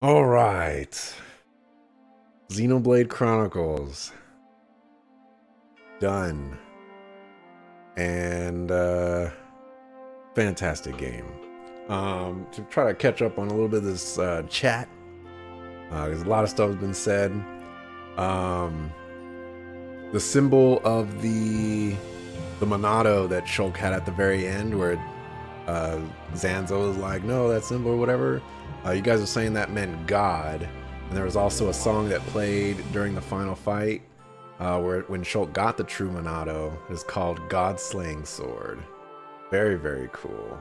All right. Xenoblade Chronicles. Done. And fantastic game. To try to catch up on a little bit of this chat. There's a lot of stuff has been said. The symbol of the Monado that Shulk had at the very end, where Zanzo was like, no, that symbol or whatever. You guys are saying that meant God. And there was also a song that played during the final fight where when Shulk got the true Monado. It's called God Slaying Sword. Very, very cool.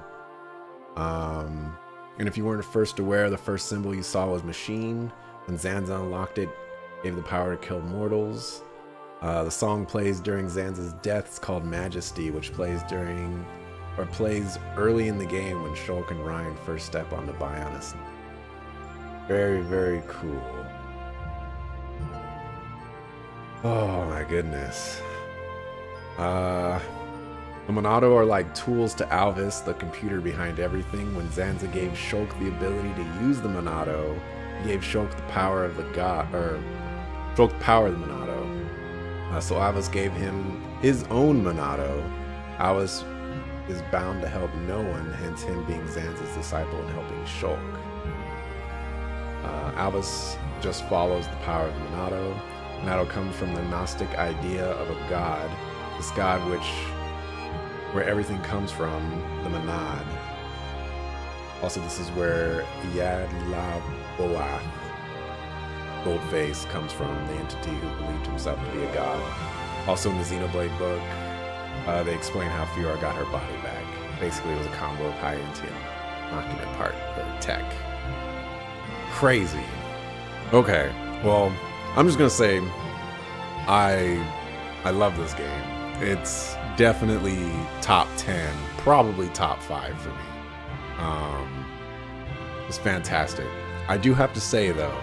And if you weren't first aware, the first symbol you saw was Machine. When Zanza unlocked it, gave the power to kill mortals. The song plays during Zanza's death. It's called Majesty, which plays early in the game when Shulk and Ryan first step onto Bionis. Very, very cool. Oh my goodness. The Monado are like tools to Alvis, the computer behind everything. When Zanza gave Shulk the ability to use the Monado, he gave Shulk the power of the god, or Shulk the power of the Monado. So Alvis gave him his own Monado. Alvis is bound to help no one, hence him being Zanza's disciple and helping Shulk. Alvis just follows the power of the Monado. Monado comes from the Gnostic idea of a god, this god where everything comes from, the Monad. Also, this is where Yadlaboath, Goldface, comes from, the entity who believed himself to be a god. Also in the Xenoblade book, they explain how Fiora got her body back. Basically, it was a combo of high Intium, knocking it apart, or tech. Crazy. Okay, well, I'm just gonna say, I love this game. It's definitely top 10, probably top 5 for me. It's fantastic. I do have to say though,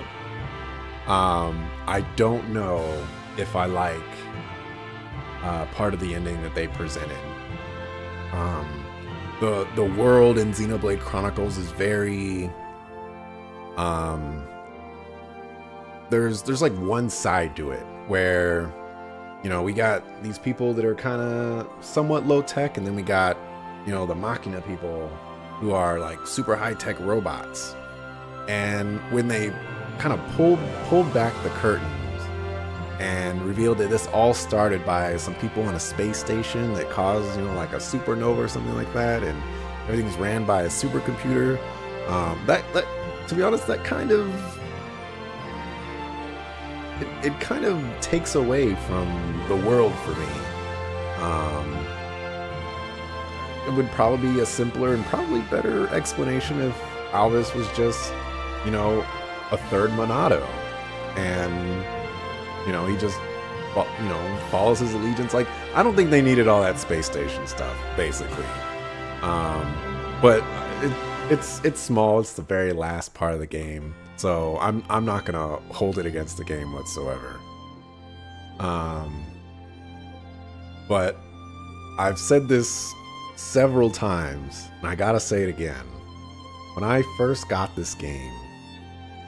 I don't know if I like part of the ending that they presented. The world in Xenoblade Chronicles is very there's like one side to it where, you know, we got these people that are kind of somewhat low tech, and then we got, you know, the Machina people who are like super high tech robots. And when they kind of pulled back the curtains and revealed that this all started by some people on a space station that caused, you know, like a supernova or something like that, and everything's ran by a supercomputer. That to be honest, that kind of it kind of takes away from the world for me. It would probably be a simpler and probably better explanation if Alvis was just, you know, a third Monado, and, you know, he just, you know, follows his allegiance. Like, I don't think they needed all that space station stuff, basically. But it's small. It's the very last part of the game, so I'm not gonna hold it against the game whatsoever. But I've said this several times, and I gotta say it again. When I first got this game,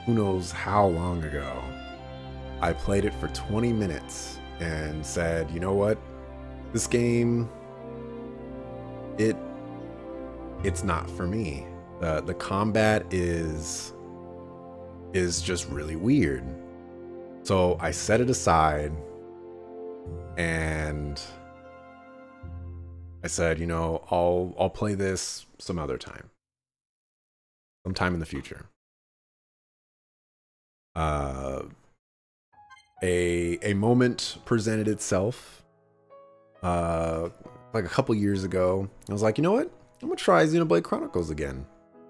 who knows how long ago, I played it for 20 minutes and said, you know what? This game, it's not for me. The combat is just really weird. So I set it aside and I said, you know, I'll play this some other time. Sometime in the future. A moment presented itself like a couple years ago. I was like, you know what? I'm gonna try Xenoblade Chronicles again.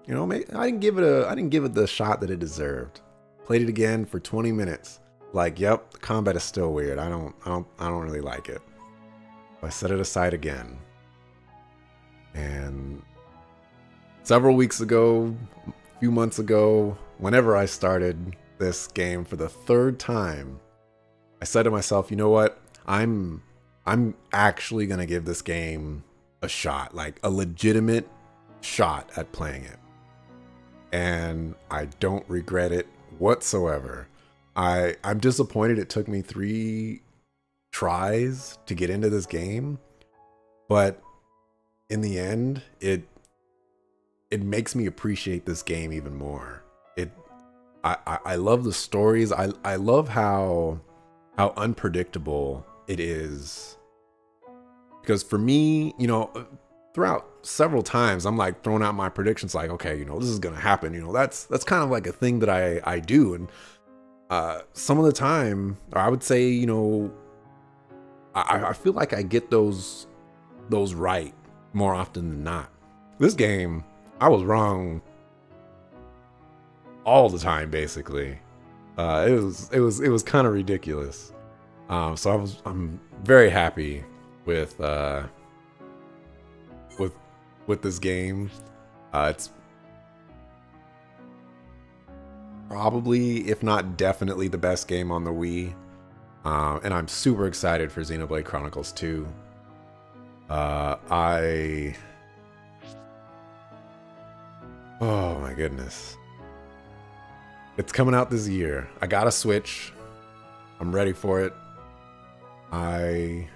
You know, I didn't give it the shot that it deserved. Played it again for 20 minutes. Like, yep, the combat is still weird. I don't really like it. I set it aside again. And several weeks ago, a few months ago, whenever I started this game for the third time, I said to myself, you know what? I'm actually gonna give this game a shot, like a legitimate shot at playing it. and I don't regret it whatsoever. I'm disappointed it took me 3 tries to get into this game, but in the end, it makes me appreciate this game even more. I love the stories. I love how unpredictable it is. Because for me, you know, throughout several times, I'm like throwing out my predictions like, okay, you know, this is gonna happen. You know, that's kind of like a thing that I do. And some of the time, or I would say, you know, I feel like I get those right more often than not. This game, I was wrong all the time, basically. It was kind of ridiculous. So I'm very happy with this game. It's probably, if not definitely, the best game on the Wii. And I'm super excited for Xenoblade Chronicles 2. Oh my goodness. It's coming out this year. I got a Switch. I'm ready for it. I'm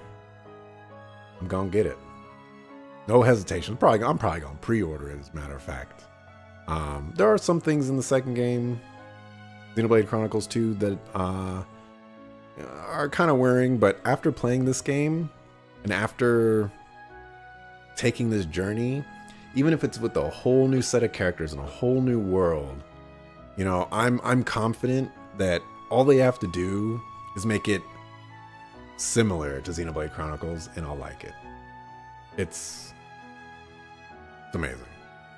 gonna get it. No hesitation. I'm probably gonna pre-order it, as a matter of fact. There are some things in the second game, Xenoblade Chronicles 2, that are kind of wearing, but after playing this game and after taking this journey, even if it's with a whole new set of characters and a whole new world, you know, I'm confident that all they have to do is make it similar to Xenoblade Chronicles and I'll like it. It's amazing.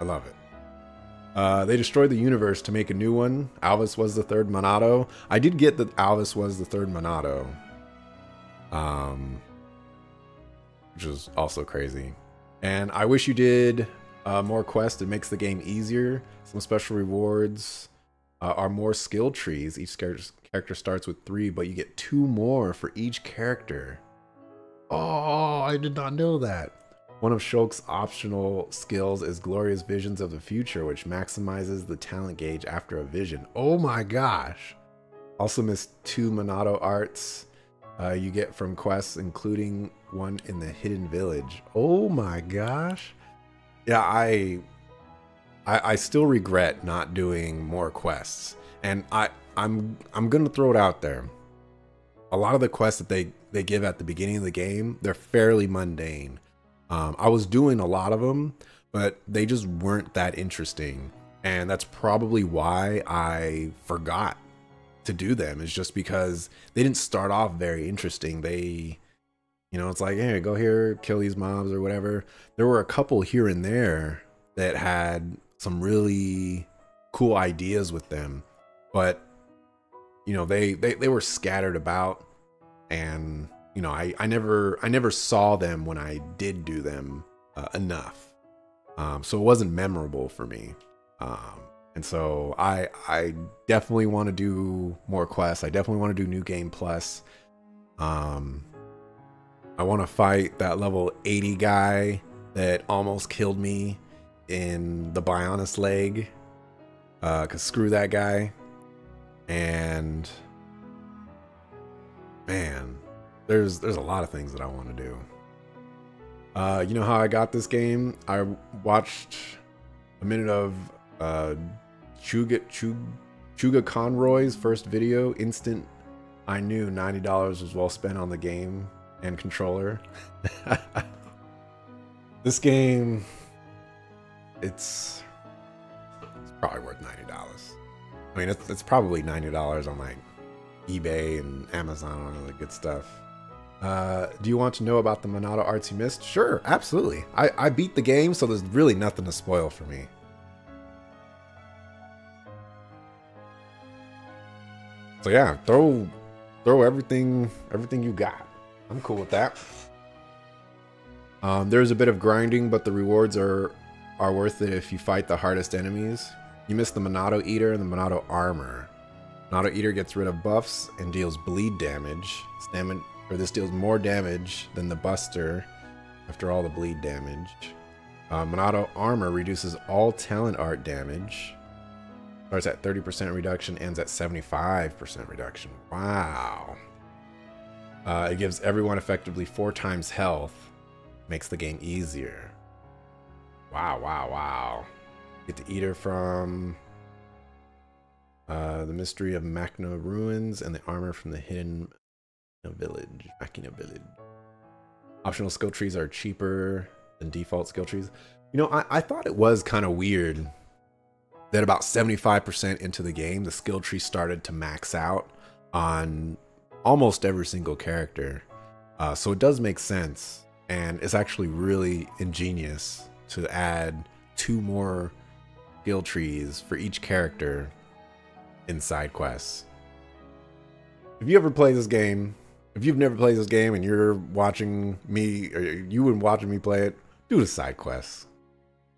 I love it. They destroyed the universe to make a new one. Alvis was the third Monado. I did get that Alvis was the third Monado. Which is also crazy. And I wish you did more quests. It makes the game easier. Some special rewards are more skill trees. Each character starts with 3, but you get 2 more for each character. Oh, I did not know that. One of Shulk's optional skills is Glorious Visions of the Future, which maximizes the talent gauge after a vision. Oh my gosh. Also missed 2 Monado arts you get from quests, including one in the Hidden Village. Oh my gosh. Yeah, I still regret not doing more quests. And I'm gonna throw it out there. A lot of the quests that they give at the beginning of the game, they're fairly mundane. I was doing a lot of them, but they just weren't that interesting. And that's probably why I forgot to do them, is just because they didn't start off very interesting. They, you know, it's like, hey, go here, kill these mobs or whatever. There were a couple here and there that had some really cool ideas with them, but you know, they were scattered about, and you know, I never saw them when I did do them enough. So it wasn't memorable for me. And so I definitely want to do more quests. I definitely want to do New Game Plus. I want to fight that level 80 guy that almost killed me in the Bionis leg. Cause screw that guy. And man, there's a lot of things that I want to do. You know how I got this game? I watched a minute of Chuga Conroy's first video. Instant, I knew $90 was well spent on the game and controller. This game, it's probably worth $90. I mean, it's probably $90 on like eBay and Amazon and all the good stuff. Do you want to know about the Monado arts you missed? Sure, absolutely. I beat the game, so there's really nothing to spoil for me. So yeah, throw everything you got. I'm cool with that. There's a bit of grinding, but the rewards are worth it if you fight the hardest enemies. You missed the Monado Eater and the Monado Armor. Monado Eater gets rid of buffs and deals bleed damage. This deals more damage than the Buster after all the bleed damage. Monado Armor reduces all talent art damage. Starts at 30% reduction, ends at 75% reduction. Wow. It gives everyone effectively 4 times health. Makes the game easier. Wow, wow, wow. Get the eater from the mystery of Machina ruins and the armor from the hidden village. Machina village. Optional skill trees are cheaper than default skill trees. You know, I thought it was kind of weird that about 75% into the game, the skill tree started to max out on almost every single character. So it does make sense, and it's actually really ingenious to add 2 more skill trees for each character in side quests. If you ever play this game, if you've never played this game and you're watching me, or you were watching me play it, do the side quests.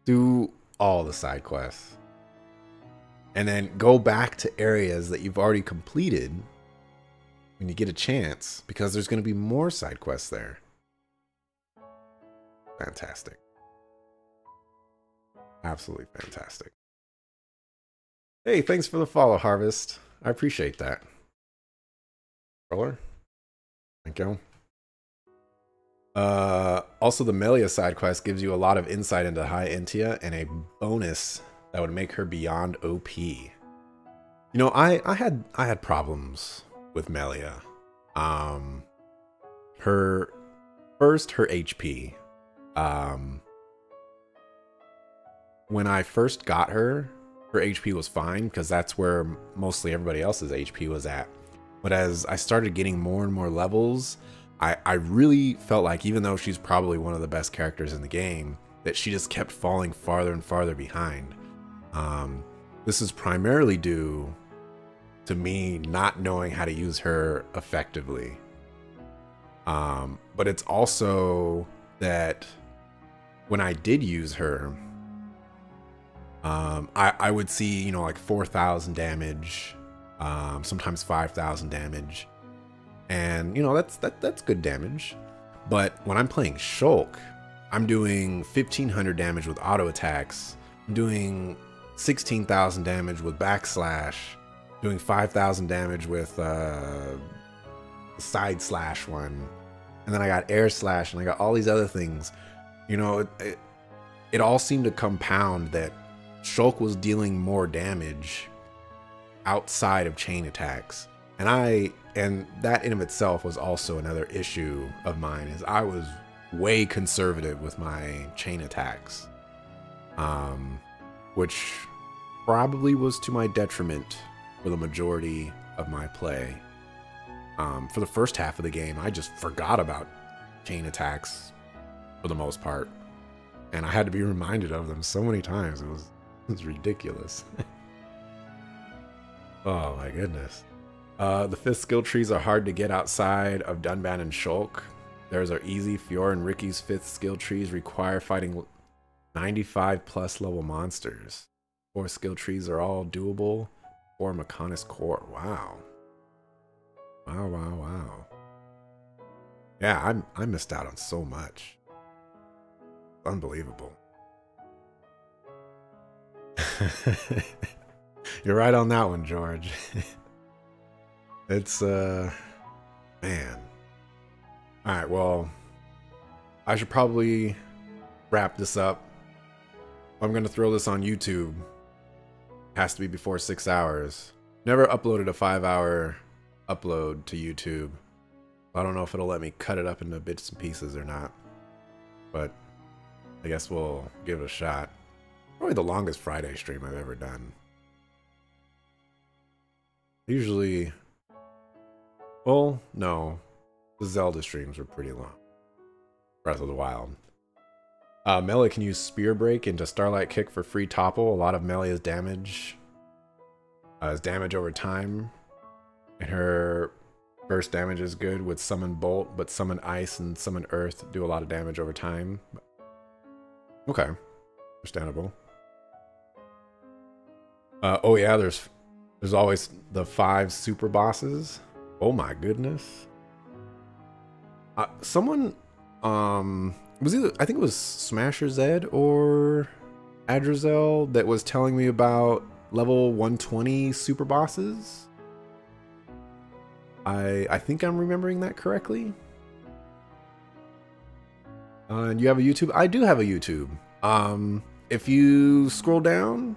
Do all the side quests. And then go back to areas that you've already completed when you get a chance, because there's going to be more side quests there. Fantastic. Absolutely fantastic. Hey, thanks for the follow, Harvest. I appreciate that. Roller. Thank you. Also, the Melia side quest gives you a lot of insight into High Entia and a bonus that would make her beyond OP. You know, I had problems with Melia. Her HP. When I first got her HP was fine because that's where mostly everybody else's HP was at. But as I started getting more and more levels, I really felt like, even though she's probably one of the best characters in the game, that she just kept falling farther and farther behind. This is primarily due to me not knowing how to use her effectively. But it's also that when I did use her, I would see, you know, like 4,000 damage, sometimes 5,000 damage. And, you know, that's good damage. But when I'm playing Shulk, I'm doing 1,500 damage with auto attacks. I'm doing 16,000 damage with backslash. Doing 5,000 damage with side slash one. And then I got air slash, and I got all these other things. You know, it all seemed to compound that Shulk was dealing more damage outside of chain attacks. And that in of itself was also another issue of mine, is I was way conservative with my chain attacks. Which probably was to my detriment for the majority of my play. For the first half of the game, I just forgot about chain attacks for the most part. And I had to be reminded of them so many times. It was ridiculous. Oh my goodness. The 5th skill trees are hard to get outside of Dunban and Shulk. Theirs are easy. Fiora and Ricky's 5th skill trees require fighting 95 plus level monsters. 4 skill trees are all doable. 4 Mechonis core. Wow. Wow, wow, wow. Yeah, I missed out on so much. Unbelievable. You're right on that one, George. It's, man. Alright, well, I should probably wrap this up. I'm going to throw this on YouTube. Has to be before 6 hours. Never uploaded a 5-hour upload to YouTube. I don't know if it'll let me cut it up into bits and pieces or not. But I guess we'll give it a shot. Probably the longest Friday stream I've ever done. Usually, well, no. The Zelda streams were pretty long. Breath of the Wild. Melee can use Spear Break into Starlight Kick for free topple. A lot of Melee's damage is damage over time. And her burst damage is good with Summon Bolt, but Summon Ice and Summon Earth do a lot of damage over time. Okay. Understandable. Oh yeah, there's always the 5 super bosses. Oh my goodness. Someone, was either, I think it was Smasher Zed or Adrazel that was telling me about level 120 super bosses. I think I'm remembering that correctly. And you have a YouTube? I do have a YouTube. If you scroll down,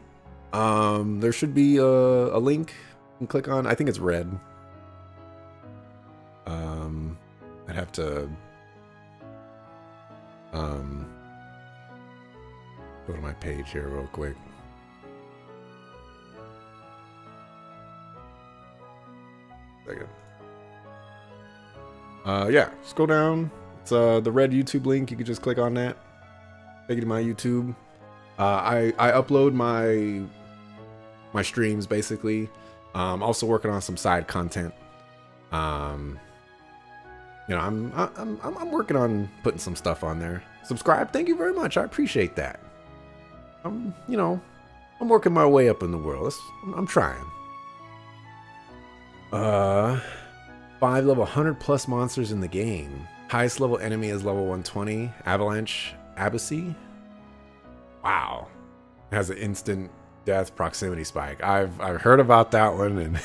there should be a link you can click on. I think it's red. I'd have to go to my page here real quick. Second. Yeah, scroll down. It's the red YouTube link. You can just click on that. Take you to my YouTube. I upload my streams basically. Also working on some side content. You know, I'm working on putting some stuff on there. Subscribe. Thank you very much. I appreciate that. You know, I'm working my way up in the world. I'm trying. 5 level 100 plus monsters in the game. Highest level enemy is level 120. Avalanche Abyssy. Wow. It has an instant death proximity spike. I've heard about that one, and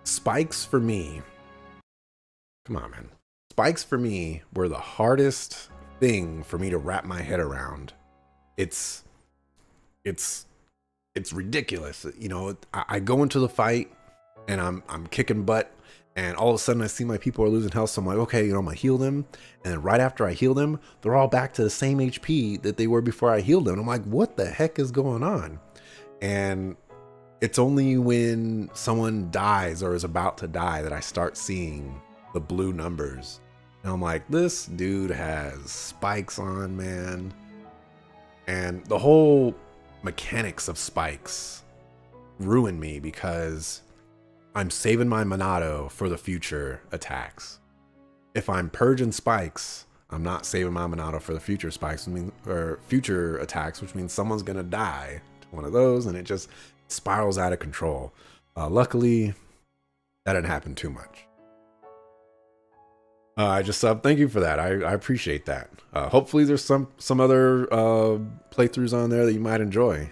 spikes for me. Come on, man. Spikes for me were the hardest thing for me to wrap my head around. It's ridiculous. You know, I go into the fight and I'm kicking butt, and all of a sudden I see my people are losing health, so I'm like, okay, you know, I'm gonna heal them. And then right after I heal them, they're all back to the same HP that they were before I healed them. I'm like, what the heck is going on? And it's only when someone dies or is about to die that I start seeing the blue numbers. And I'm like, this dude has spikes on, man. And the whole mechanics of spikes ruin me because I'm saving my Monado for the future attacks. If I'm purging spikes, I'm not saving my Monado for the future spikes, or future attacks, which means someone's gonna die to one of those, and it just spirals out of control. Luckily, that didn't happen too much. I just thank you for that. I appreciate that. Hopefully there's some other playthroughs on there that you might enjoy.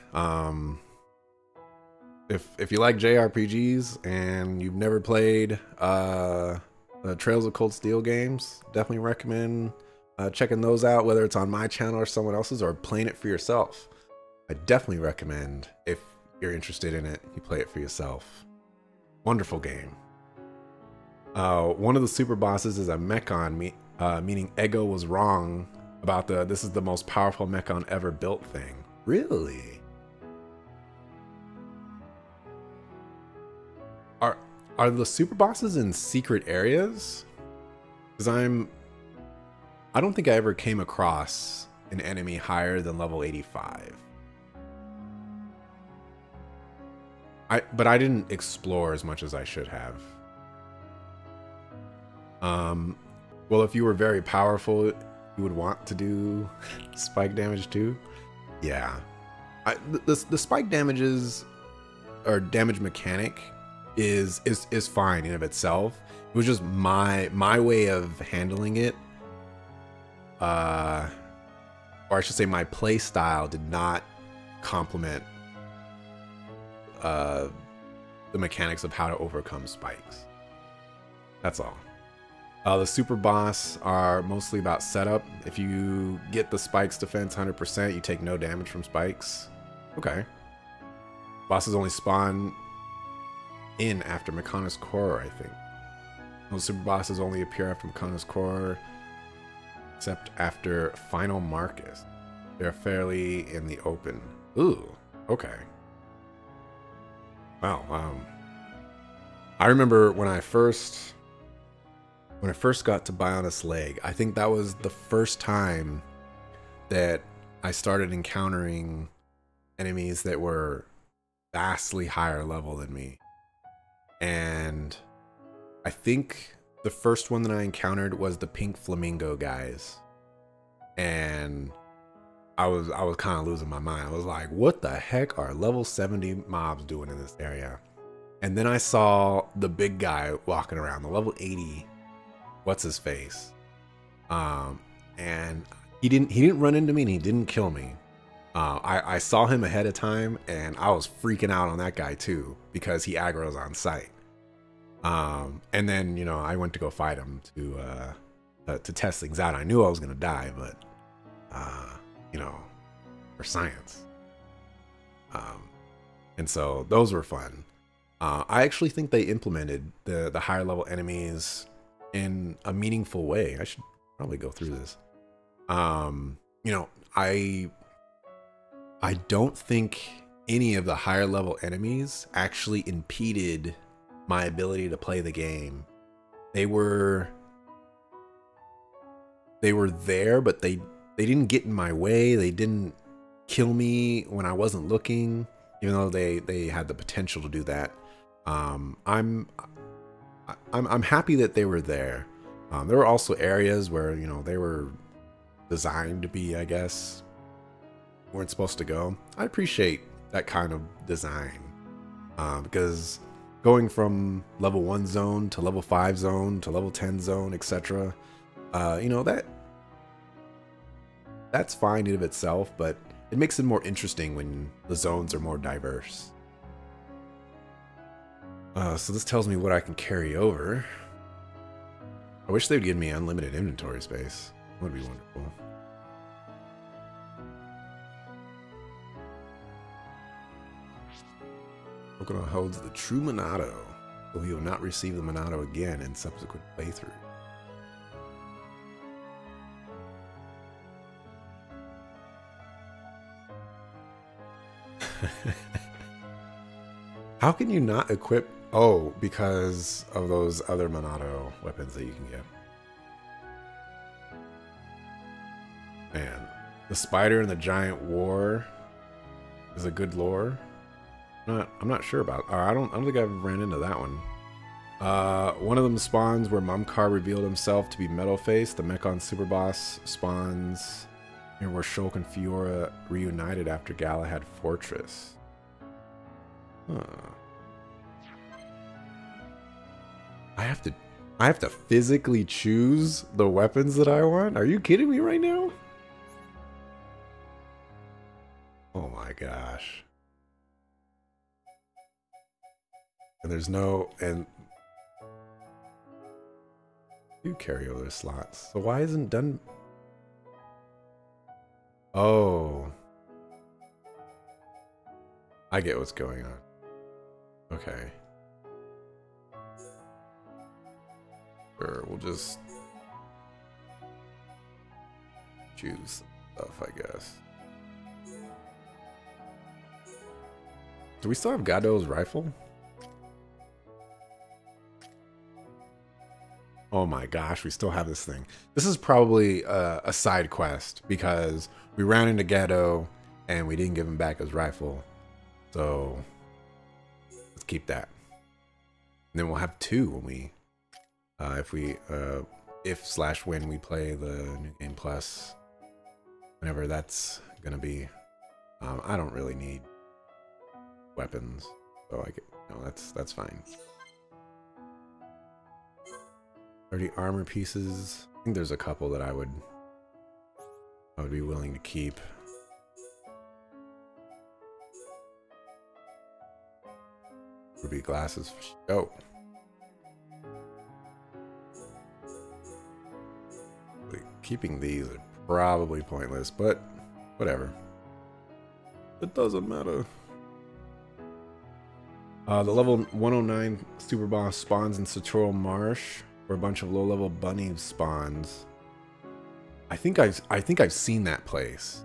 If you like JRPGs and you've never played the Trails of Cold Steel games, definitely recommend checking those out, whether it's on my channel or someone else's, or playing it for yourself. I definitely recommend, if you're interested in it, you play it for yourself. Wonderful game. One of the super bosses is a Mechon, meaning Ego was wrong about this is the most powerful Mechon ever built thing. Really? Are the super bosses in secret areas? Because I don't think I ever came across an enemy higher than level 85. But I didn't explore as much as I should have. Well, if you were very powerful, you would want to do spike damage too. Yeah, the spike damages or damage mechanic is fine in of itself. It was just my way of handling it, or I should say my play style did not complement the mechanics of how to overcome spikes. That's all. The super boss are mostly about setup. If you get the spikes defense 100%, you take no damage from spikes. Okay. Bosses only spawn in after Mechonis Core, I think. Those super bosses only appear after Mechonis Core, except after Final Marcus. They're fairly in the open. Ooh, okay. Wow. I remember when I first got to Bionis Leg, I think that was the first time that I started encountering enemies that were vastly higher level than me. And I think the first one that I encountered was the Pink Flamingo guys. And I was kind of losing my mind. I was like, what the heck are level 70 mobs doing in this area? And then I saw the big guy walking around, the level 80, what's his face? And He didn't run into me and he didn't kill me. I saw him ahead of time and I was freaking out on that guy too because he aggro's on sight. And then, you know, I went to go fight him to test things out. I knew I was gonna die, but you know, for science. And so those were fun. I actually think they implemented the higher level enemies in a meaningful way. I should probably go through this. You know, I don't think any of the higher level enemies actually impeded my ability to play the game. They were there, but they didn't get in my way. They didn't kill me when I wasn't looking, even though they had the potential to do that. I'm happy that they were there. There were also areas where, you know, they were designed to be, I guess, weren't supposed to go. I appreciate that kind of design, because going from level 1 zone to level 5 zone to level 10 zone, etc., you know, that's fine in of itself, but it makes it more interesting when the zones are more diverse. So this tells me what I can carry over. I wish they'd give me unlimited inventory space. That would be wonderful. Pokemon holds the true Monado, though he will not receive the Monado again in subsequent playthrough. How can you not equip? Oh, because of those other Monado weapons that you can get. Man, the spider and the giant war is a good lore. I'm not sure about. I don't think I've ran into that one. One of them spawns where Mumkar revealed himself to be Metalface. The Mechon Super Boss spawns near where Shulk and Fiora reunited after Galahad Fortress. Huh. I have to physically choose the weapons that I want? Are you kidding me right now? Oh my gosh. And there's no, and you carry over slots. So why isn't done? Oh, I get what's going on. Okay. Sure, we'll just choose stuff, I guess. Do we still have Gado's rifle? Oh my gosh, we still have this thing. This is probably a side quest because we ran into Gado and we didn't give him back his rifle. So let's keep that. And then we'll have 2 when we, if/when we play the New Game Plus, whenever that's gonna be. I don't really need weapons, so I get, no, that's fine. 30 armor pieces. I think there's a couple that I would be willing to keep. Ruby glasses. Oh. Keeping these are probably pointless, but whatever. It doesn't matter. The level 109 Super Boss spawns in Satoral Marsh, where a bunch of low-level bunny spawns. I think I've seen that place.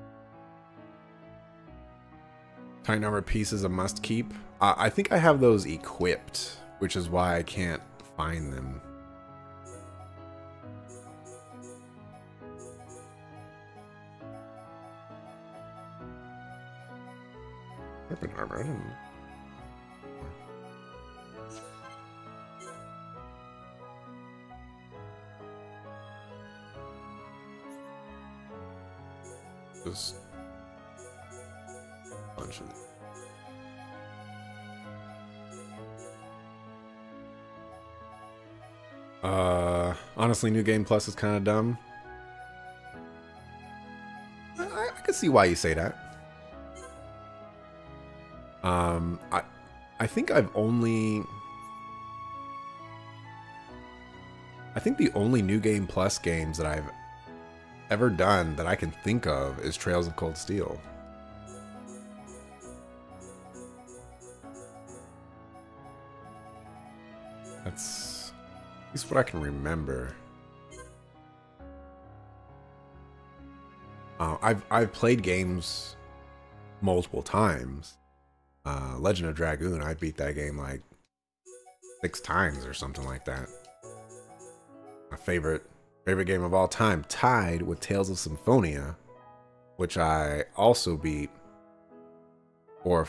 High number of pieces a must keep. I think I have those equipped, which is why I can't find them. Weapon armor. I don't know. Just a bunch of it. Honestly, New Game Plus is kind of dumb. see why you say that. I think I've only... I think the only New Game Plus games that I've ever done that I can think of is Trails of Cold Steel. That's at least what I can remember. I've played games multiple times. Legend of Dragoon, I beat that game like 6 times or something like that. My favorite game of all time, tied with Tales of Symphonia, which I also beat for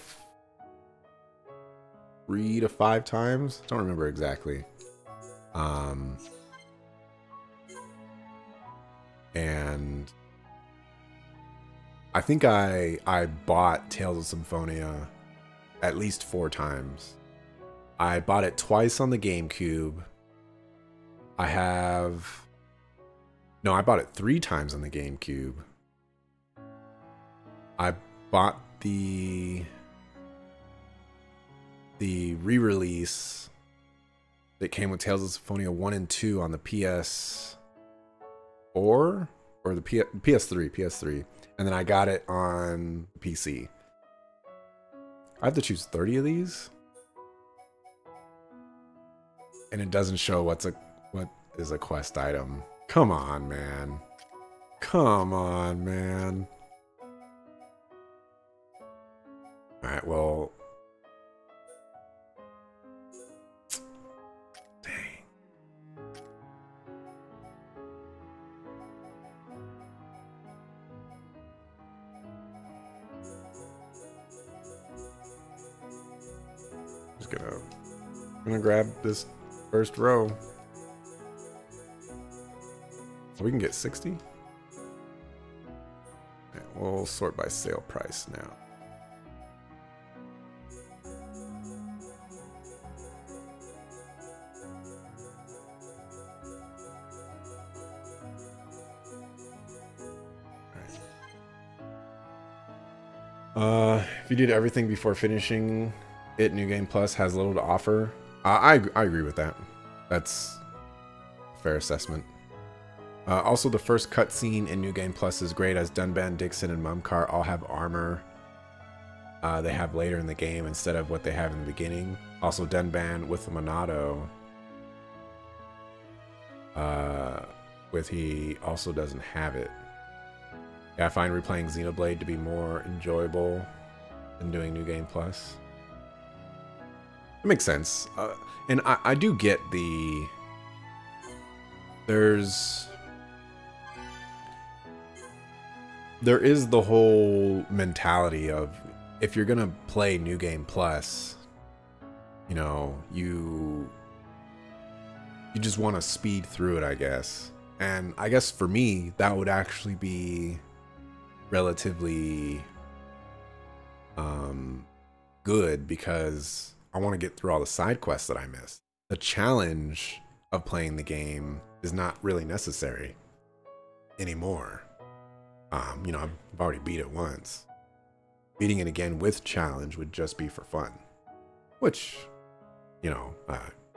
3 to 5 times. Don't remember exactly. And I think I bought Tales of Symphonia at least 4 times. I bought it twice on the GameCube. I bought it 3 times on the GameCube. I bought the re-release that came with Tales of Symphonia 1 and 2 on the PS4 or the PS3, and then I got it on PC. I have to choose 30 of these, and it doesn't show what is a quest item. Come on, man. Come on, man. Alright, well... Dang. Just gonna grab this first row. We can get 60. Okay, we'll sort by sale price now. If you did everything before finishing it, New Game Plus has little to offer. I agree with that. That's a fair assessment. Also, the first cutscene in New Game Plus is great, as Dunban, Dixon, and Mumcar all have armor they have later in the game instead of what they have in the beginning. Also, Dunban with the Monado, he also doesn't have it. Yeah, I find replaying Xenoblade to be more enjoyable than doing New Game Plus. It makes sense. And I do get the... There is the whole mentality of, if you're gonna play New Game Plus, you know, you just want to speed through it, I guess. And I guess for me, that would actually be relatively good, because I want to get through all the side quests that I missed. The challenge of playing the game is not really necessary anymore. You know, I've already beat it once. Beating it again with challenge would just be for fun, which, you know,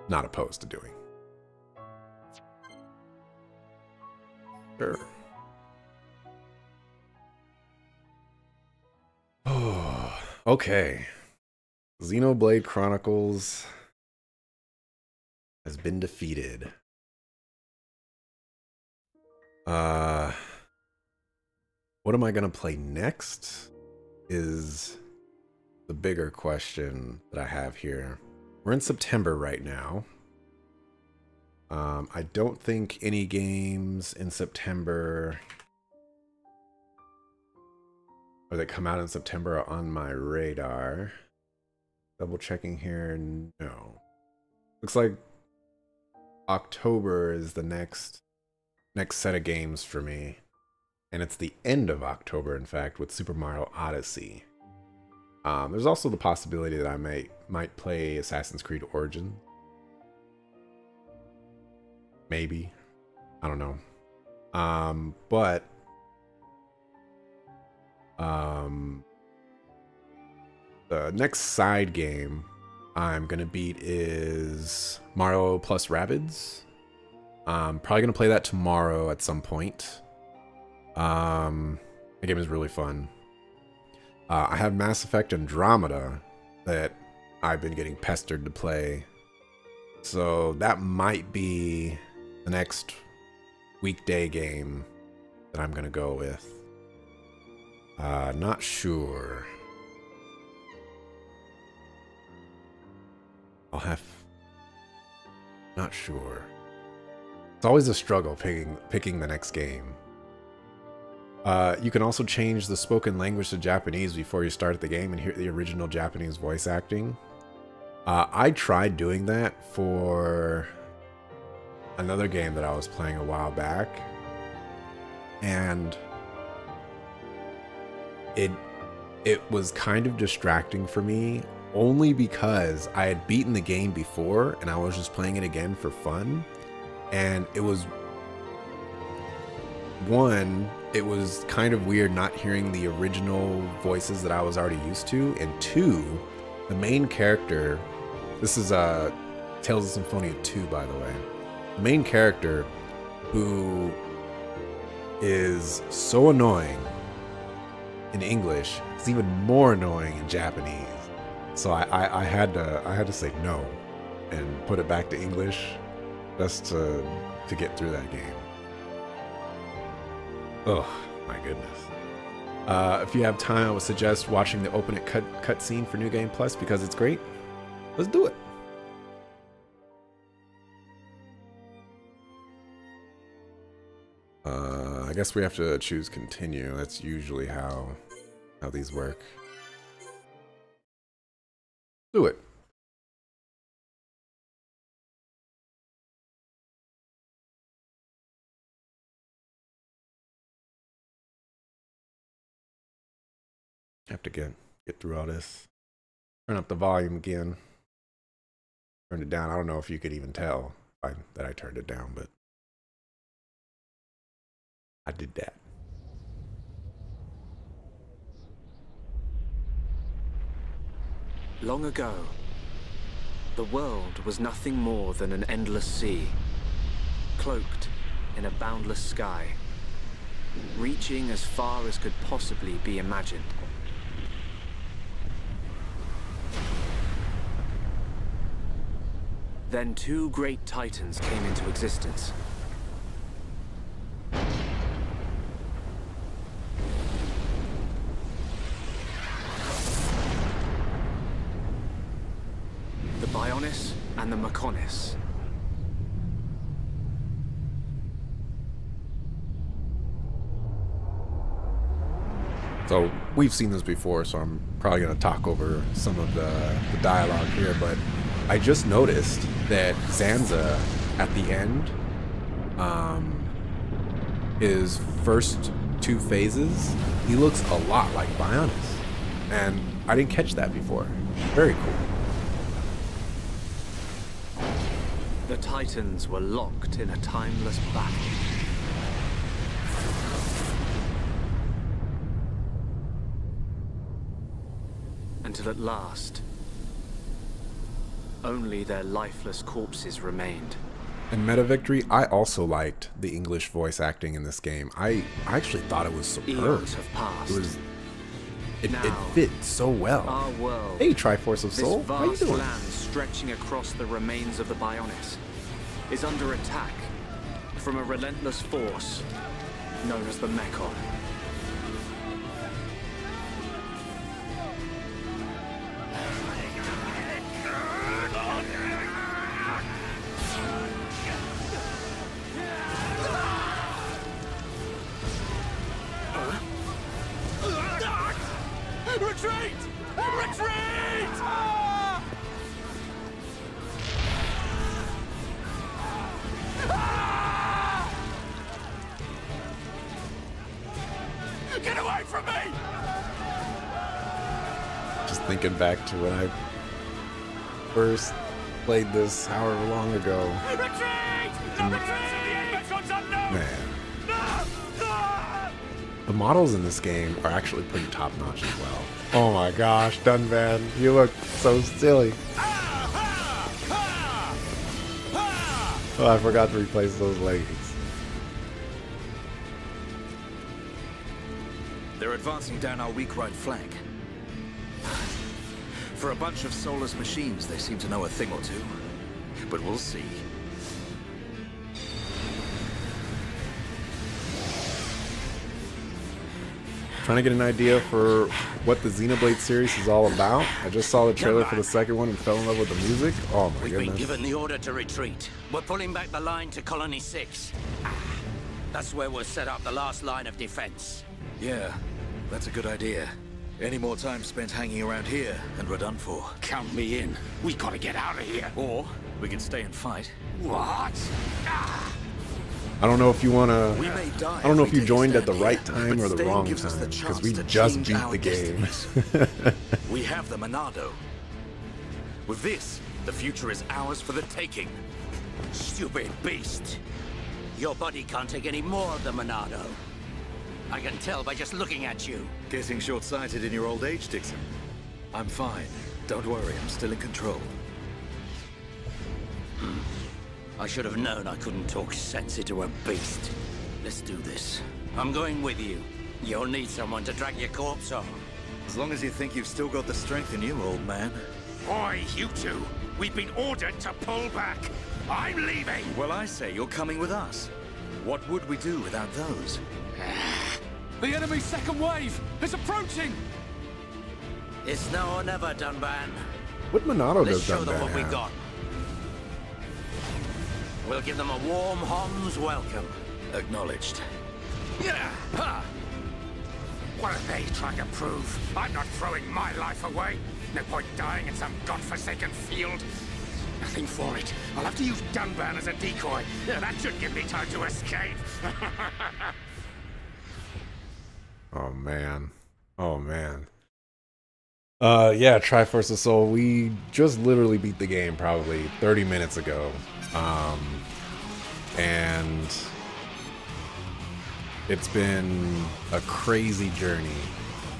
not opposed to doing. Sure. Oh, okay. Xenoblade Chronicles has been defeated. What am I gonna play next is the bigger question that I have here. We're in September right now. I don't think any games in September, or that come out in September, are on my radar. Double checking here, no. Looks like October is the next set of games for me. And it's the end of October, in fact, with Super Mario Odyssey. There's also the possibility that I might play Assassin's Creed Origins. Maybe. I don't know. But The next side game I'm gonna beat is Mario plus Rabbids. Probably gonna play that tomorrow at some point. The game is really fun. I have Mass Effect Andromeda that I've been getting pestered to play. So that might be the next weekday game that I'm gonna go with. Not sure. Not sure. It's always a struggle picking the next game. You can also change the spoken language to Japanese before you start the game and hear the original Japanese voice acting. I tried doing that for another game that I was playing a while back, and it was kind of distracting for me, only because I had beaten the game before and I was just playing it again for fun. And it was, one, it was kind of weird not hearing the original voices that I was already used to, and two, the main character, this is Tales of Symphonia 2, by the way. The main character, who is so annoying in English, is even more annoying in Japanese. So I had to say no and put it back to English just to get through that game. Oh my goodness. If you have time, I would suggest watching the opening cutscene for New Game Plus because it's great. Let's do it. I guess we have to choose continue. That's usually how these work. Do it. Have to get through all this. Turn up the volume again. Turn it down. I don't know if you could even tell that I turned it down, but I did that. Long ago, the world was nothing more than an endless sea, cloaked in a boundless sky, reaching as far as could possibly be imagined. Then two great titans came into existence. The Bionis and the Mechonis. So we've seen this before, so I'm probably going to talk over some of the dialogue here, but I just noticed that Zanza at the end, his first two phases, he looks a lot like Bionis, and I didn't catch that before. Very cool. The Titans were locked in a timeless battle. Until at last, only their lifeless corpses remained. In Meta Victory, I also liked the English voice acting in this game. I actually thought it was superb. Eons have passed. It fit so well. Our world, hey, Triforce of Soul, this how you vast doing? land stretching across the remains of the Bionis, is under attack from a relentless force known as the Mechon. Retreat! Retreat! Get away from me! Just thinking back to when I first played this however long ago. Retreat! No retreat! The enemy unknown! Man. The models in this game are actually pretty top notch as well. Oh my gosh, Dunban, you look so silly. Oh, I forgot to replace those leggings. They're advancing down our weak right flank. For a bunch of soulless machines, they seem to know a thing or two. But we'll see. Trying to get an idea for what the Xenoblade series is all about. I just saw the trailer for the second one and fell in love with the music. Oh my We've goodness. been given the order to retreat. We're pulling back the line to Colony 6. That's where we'll set up the last line of defense. Yeah, that's a good idea. Any more time spent hanging around here, and we're done for. Count me in. We gotta get out of here. Or we can stay and fight. What? I don't know if you want We to... may die. I don't know if you take a joined at stand the right here, time but or the staying wrong gives us the time, because chance we to just change beat our the game. destinies. We have the Monado. With this, the future is ours for the taking. Stupid beast. Your body can't take any more of the Monado. I can tell by just looking at you. Getting short-sighted in your old age, Dixon. I'm fine. Don't worry, I'm still in control. I should have known I couldn't talk sense into a beast. Let's do this. I'm going with you. You'll need someone to drag your corpse on. As long as you think you've still got the strength in you, old man. Oi, you two! We've been ordered to pull back! I'm leaving! Well, I say you're coming with us. What would we do without those? The enemy's second wave is approaching! It's now or never, Dunban. What Monado Let's does show them Dunban what we have? got. We'll give them a warm Hom's welcome. Acknowledged. Yeah! Ha! What are they trying to prove? I'm not throwing my life away! No point dying in some godforsaken field! Nothing for it. I'll have to use Dunban as a decoy. Yeah, that should give me time to escape! Oh man. Oh man. Yeah, Triforce of Soul. We just literally beat the game probably 30 minutes ago. And it's been a crazy journey.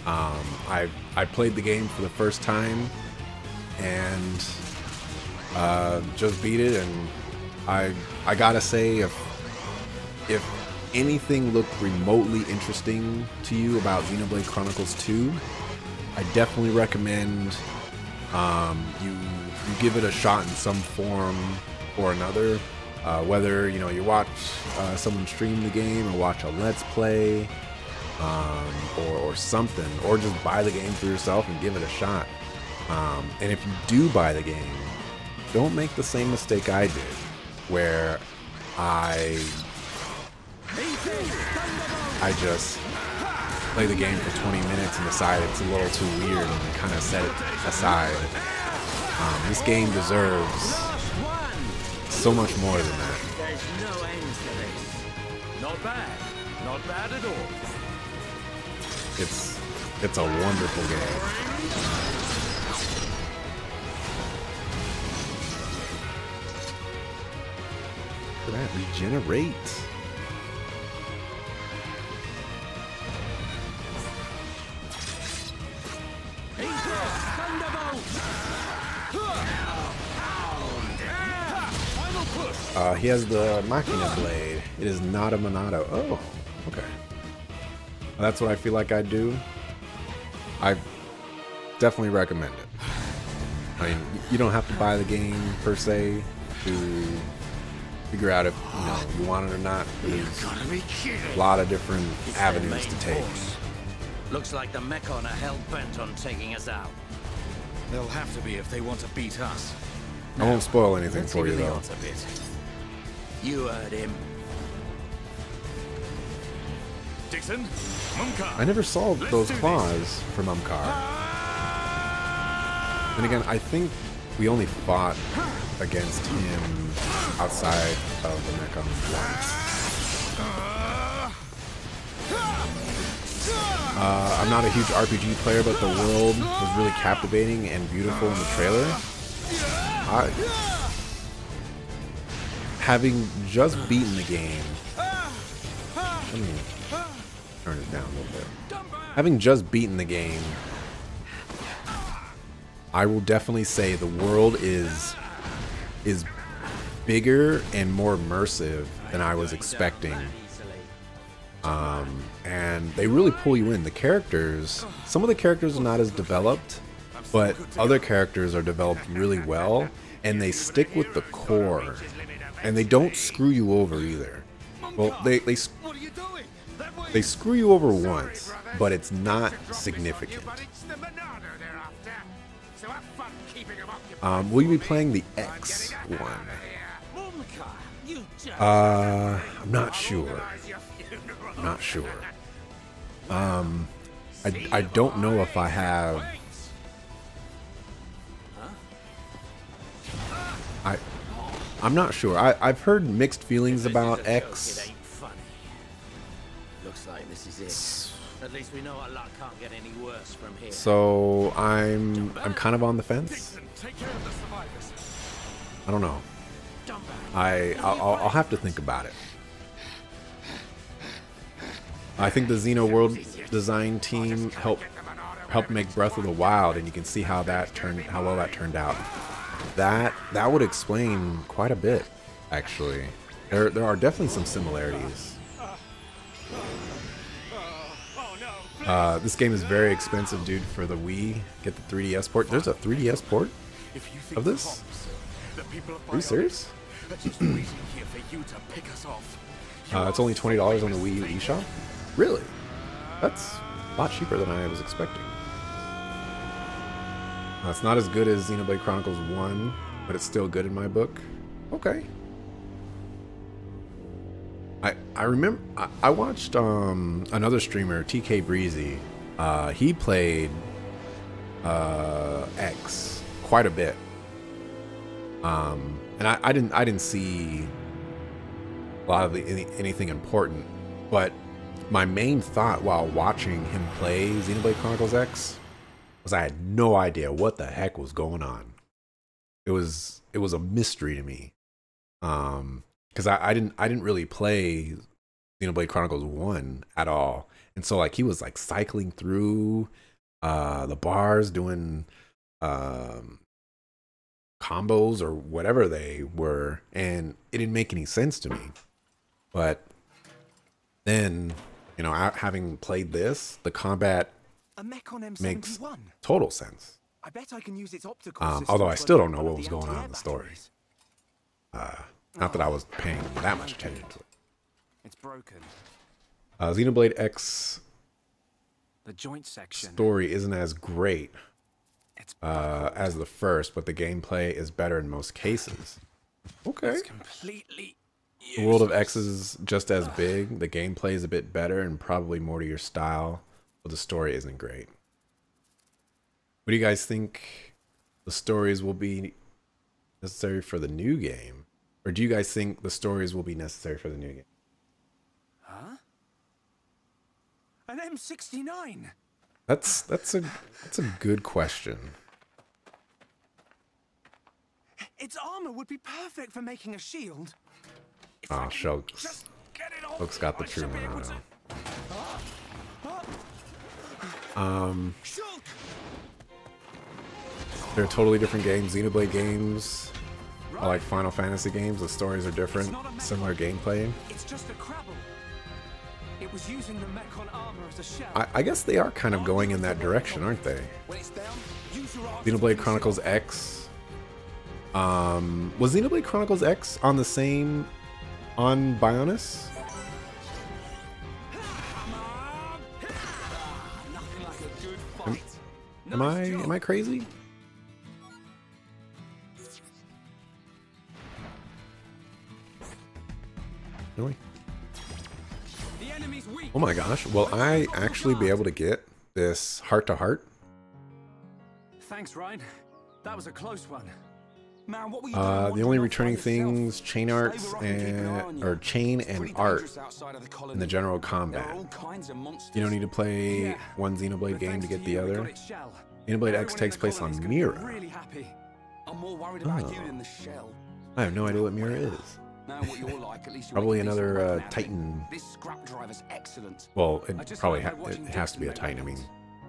I played the game for the first time and just beat it, and I gotta say, if anything looked remotely interesting to you about Xenoblade Chronicles 2, I definitely recommend you give it a shot in some form or another. Whether you watch someone stream the game or watch a Let's Play or something, or just buy the game for yourself and give it a shot. And if you do buy the game, don't make the same mistake I did, where I just play the game for 20 minutes and decide it's a little too weird and kind of set it aside. This game deserves so much more than that. There's no end to this. Not bad. Not bad at all. It's a wonderful game. Look at that, regenerate. He has the Machina Blade. It is not a Monado. Oh, okay. Well, that's what I feel like I do. I definitely recommend it. I mean, you don't have to buy the game per se to figure out if you want it or not. There's a lot of different avenues to take. Looks like the Mechon are hell-bent on taking us out. They'll have to be if they want to beat us. I won't spoil anything Let's for you even the though. odds a bit. You heard him. Dixon, Mumka. I never saw those claws from Umkar. And again, I think we only fought against him outside of the Mechon once. I'm not a huge RPG player, but the world was really captivating and beautiful in the trailer. Having just beaten the game, turn it down a little bit. Having just beaten the game, I will definitely say the world is bigger and more immersive than I was expecting. And they really pull you in. The characters, some of the characters are not as developed, but other characters are developed really well, and they stick with the core, and they don't screw you over either. Well, they screw you over once, but it's not significant. Will you be playing the X one? I'm not sure. I'm not sure. I don't know if I have. I'm not sure. I've heard mixed feelings about X. Looks like this is it. At least we know our luck can't get any worse from here. So I'm kind of on the fence. I don't know. I'll have to think about it. I think the Xeno world design team helped make Breath of the Wild, and you can see how well that turned out. That would explain quite a bit, actually. There are definitely some similarities. This game is very expensive, dude, for the Wii. Get the 3DS port. There's a 3DS port of this? Are you serious? It's only $20 on the Wii U eShop? Really? That's a lot cheaper than I was expecting. It's not as good as Xenoblade Chronicles 1, but it's still good in my book. Okay. I remember I watched another streamer, TK Breezy. He played X quite a bit. And I didn't see a lot of anything important, but my main thought while watching him play Xenoblade Chronicles X was I had no idea what the heck was going on. It was a mystery to me, because I didn't really play Xenoblade Chronicles 1 at all, and so like he was like cycling through the bars doing combos or whatever they were, and it didn't make any sense to me. But then, you know, having played this, the combat makes total sense. I bet I can use its optical although I still don't know what was going on in the story. Not that I was paying that much attention to it. It's broken. Xenoblade X The joint section story isn't as great as the first, but the gameplay is better in most cases. Okay. It's completely The world of X is just as big. The gameplay is a bit better and probably more to your style, but the story isn't great. What do you guys think the stories will be necessary for the new game? Or do you guys think the stories will be necessary for the new game? Huh? An M69. That's a good question. Its armor would be perfect for making a shield. Oh, Shulk's got the true Monado. They're totally different games. Xenoblade games are like Final Fantasy games. The stories are different, similar gameplay. It's just a Crabble. It was using the Mechon armor as a shell. I guess they are kind of going in that direction, aren't they? Xenoblade Chronicles X. Was Xenoblade Chronicles X on the same on Bionis? Am I crazy? Really? Oh my gosh, will I actually be able to get this heart to heart? Thanks, Ryan. That was a close one. Man, what were you the only returning things, chain arts or chain and art in the general combat. You don't need to play one Xenoblade game to get the other. Xenoblade X takes place on Mira. I'm more worried about you than the shell. I have no idea what Mira is. Now what you're like, at least Probably another Titan. This scrap driver's excellent. Well, it probably it has to be a Titan. I mean,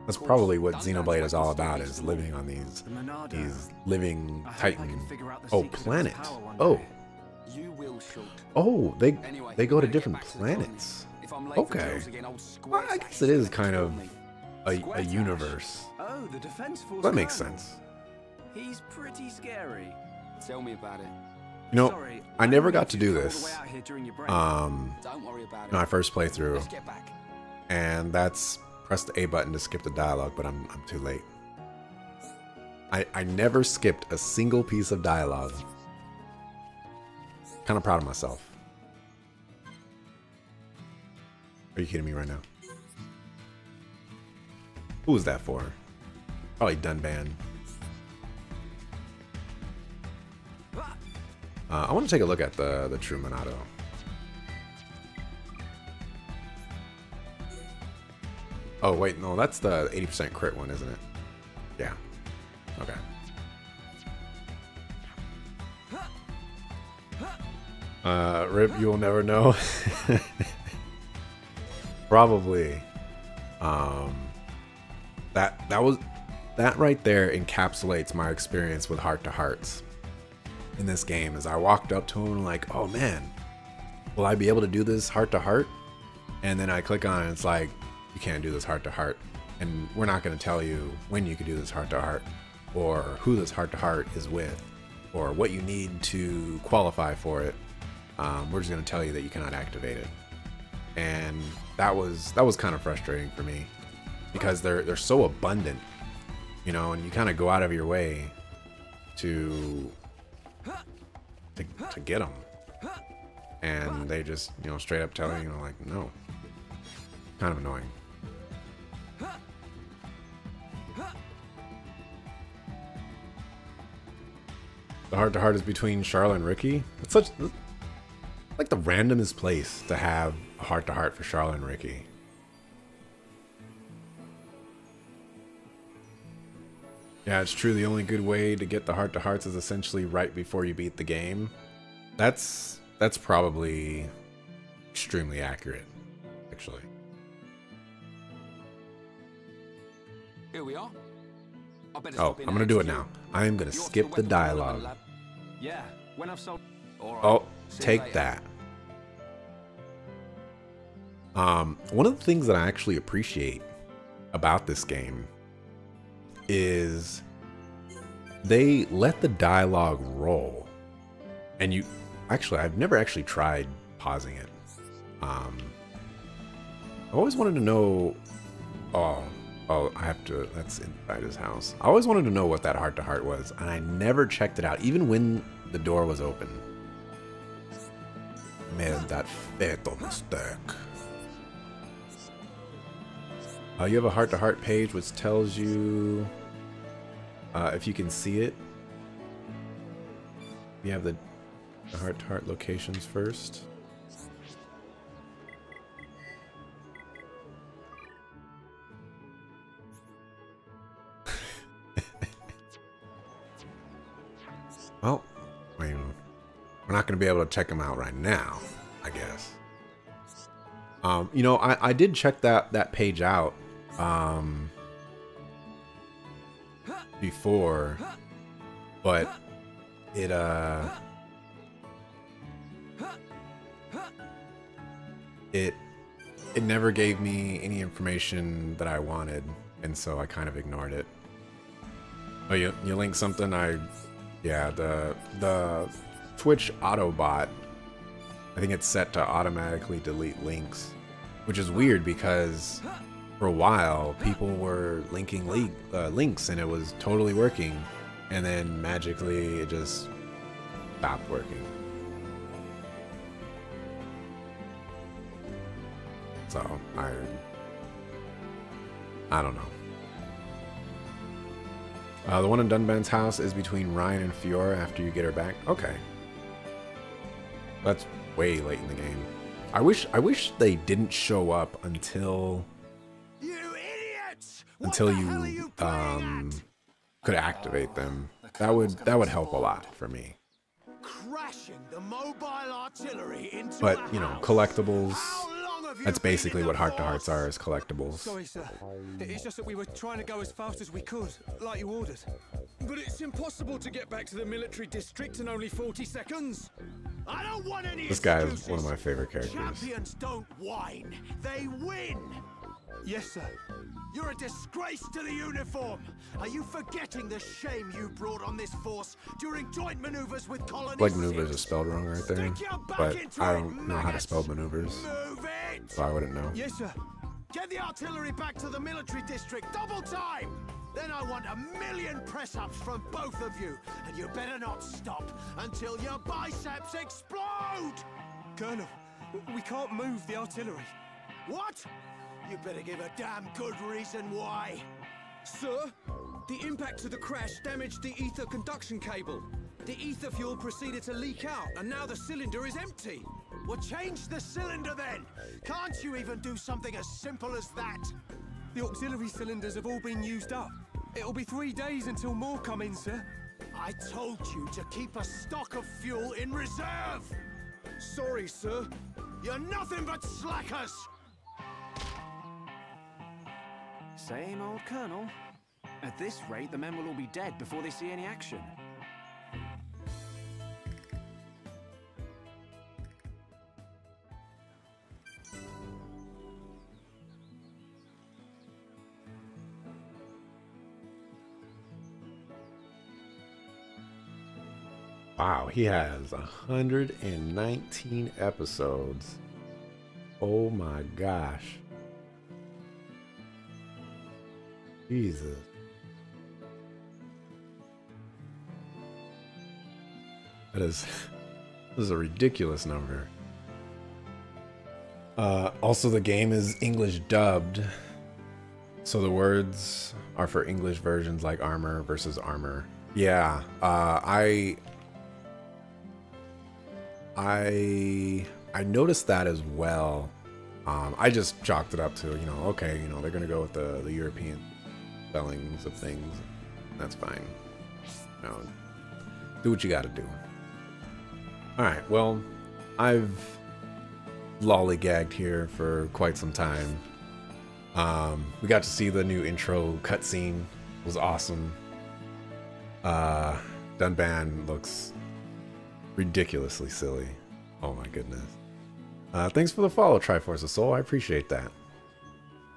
that's probably what Xenoblade is all about, is living on these living Titan. Oh, planet. Oh. Oh, they go to different planets. Okay. Well, I guess it is kind of a universe. Oh, the defense force. That makes sense. He's pretty scary. Tell me about it. You know, Sorry, I never got to do all the this. way out here during your break. Don't worry about it. My first playthrough, Let's get back. and that's press the A button to skip the dialogue, but I'm too late. I never skipped a single piece of dialogue. Kind of proud of myself. Are you kidding me right now? Who was that for? Probably Dunban. I want to take a look at the true Monado. Oh wait, no, that's the 80% crit one, isn't it? Yeah. Okay. Rip, you will never know. Probably. That right there encapsulates my experience with Heart to Hearts in this game. As I walked up to him like, oh man, will I be able to do this Heart to Heart? And then I click on it and it's like, you can't do this Heart to Heart, and we're not going to tell you when you can do this Heart to Heart, or who this Heart to Heart is with, or what you need to qualify for it. We're just going to tell you that you cannot activate it. And that was kind of frustrating for me, because they're so abundant, you know, and you kind of go out of your way to get them, and they just, you know, straight up tell you, like, no. Kind of annoying. The Heart to Heart is between Charlotte and Ricky. It's such like the randomest place to have a Heart to Heart for Charlotte and Ricky. Yeah, it's true. The only good way to get the Heart to Hearts is essentially right before you beat the game. That's probably extremely accurate, actually. Here we are. Oh, I'm gonna do it now. I am gonna skip the dialogue. Yeah, when I've sold. Oh, take that. One of the things that I actually appreciate about this game is they let the dialogue roll, and you I've never actually tried pausing it. I always wanted to know. Oh, I have to. That's inside his house. I always wanted to know what that Heart to Heart was, and I never checked it out, even when the door was open. Made that fatal mistake. You have a Heart to Heart page which tells you if you can see it. You have the Heart to Heart locations first. Well, I mean, we're not going to be able to check them out right now, I guess. You know, I did check that page out before, but it never gave me any information that I wanted, and so I kind of ignored it. Oh, you linked something? Yeah, the Twitch Autobot, I think it's set to automatically delete links, which is weird because for a while people were linking links and it was totally working, and then magically it just stopped working. So I don't know. The one in Dunban's house is between Ryan and Fiora after you get her back. Okay. That's way late in the game. I wish they didn't show up until You idiots! you could activate them. That would help a lot for me. Crap! bashing the mobile artillery into But, a you know, house. collectibles, How long have you that's been basically in what the Heart to Hearts force? are, is collectibles. Sorry, sir. It's just that we were trying to go as fast as we could, like you ordered. But it's impossible to get back to the military district in only 40 seconds. I don't want any This guy is excuses. one of my favorite characters. Champions don't whine, they win. Yes, sir. You're a disgrace to the uniform. Are you forgetting the shame you brought on this force during joint maneuvers with Colony Like maneuvers 6? is spelled wrong right there, Stick your back but into I it, don't know how to maggots. spell maneuvers, Move it! so I wouldn't know. Yes, sir. Get the artillery back to the military district, double time! Then I want 1,000,000 press-ups from both of you, and you better not stop until your biceps explode! Colonel, we can't move the artillery. What? You better give a damn good reason why. Sir, the impact of the crash damaged the ether conduction cable. The ether fuel proceeded to leak out, and now the cylinder is empty. Well, change the cylinder then! Can't you even do something as simple as that? The auxiliary cylinders have all been used up. It'll be 3 days until more come in, sir. I told you to keep a stock of fuel in reserve! Sorry, sir. You're nothing but slackers! Same old Colonel. At this rate, the men will all be dead before they see any action. Wow, he has 119 episodes. Oh my gosh. Jesus. This is a ridiculous number. Also, the game is English dubbed, so the words are for English versions, like armor versus armor. Yeah, I noticed that as well. I just chalked it up to, you know, okay, you know, they're gonna go with the European spellings of things. That's fine. You know, do what you gotta do. Alright, well, I've lollygagged here for quite some time. We got to see the new intro cutscene. It was awesome. Dunban looks ridiculously silly. Oh my goodness. Thanks for the follow, Triforce of Soul. I appreciate that.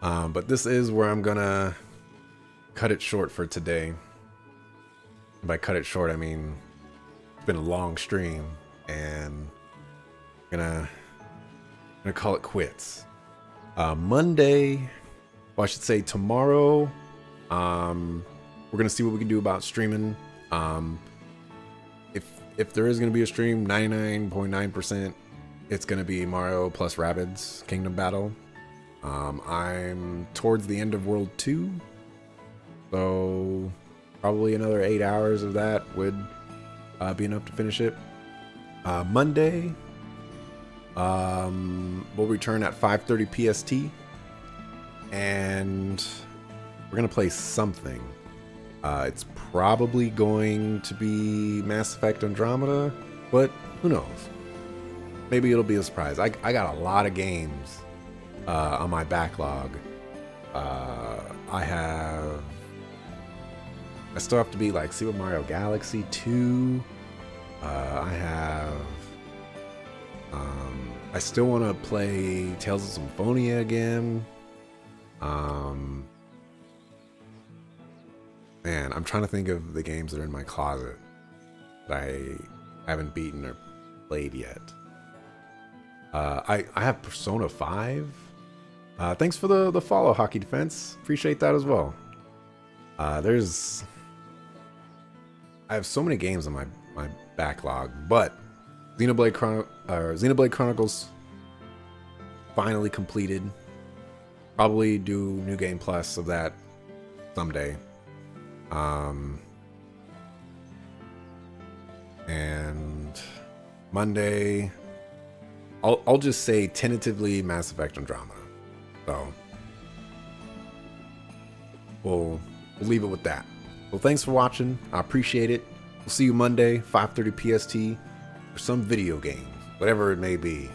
But this is where I'm gonna cut it short for today. And by cut it short, I mean it's been a long stream, and I'm gonna call it quits. Monday, well, I should say tomorrow, we're gonna see what we can do about streaming. If there is gonna be a stream, 99.9%, it's gonna be Mario plus Rabbids Kingdom Battle. I'm towards the end of World 2, so probably another 8 hours of that would be enough to finish it. Monday, we'll return at 5:30 PST, and we're gonna play something. It's probably going to be Mass Effect Andromeda, but who knows? Maybe it'll be a surprise. I got a lot of games on my backlog. I still have to beat like Super Mario Galaxy 2. I still want to play Tales of Symphonia again. Man, I'm trying to think of the games that are in my closet that I haven't beaten or played yet. I have Persona 5. Thanks for the follow, Hockey Defense. Appreciate that as well. I have so many games on my backlog, but Xenoblade Chronicles finally completed. Probably do New Game Plus of that someday. And Monday, I'll just say tentatively Mass Effect Andromeda. So we'll leave it with that. Well, thanks for watching. I appreciate it. We'll see you Monday, 5:30 PST. or some video game, whatever it may be.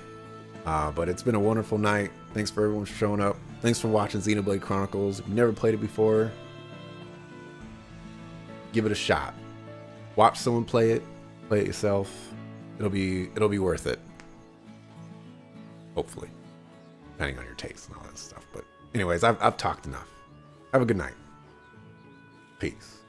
But it's been a wonderful night. Thanks for everyone for showing up. Thanks for watching Xenoblade Chronicles. If you've never played it before, give it a shot. Watch someone play it yourself. It'll be worth it. Hopefully, depending on your taste and all that stuff. But anyways, I've talked enough. Have a good night. Peace.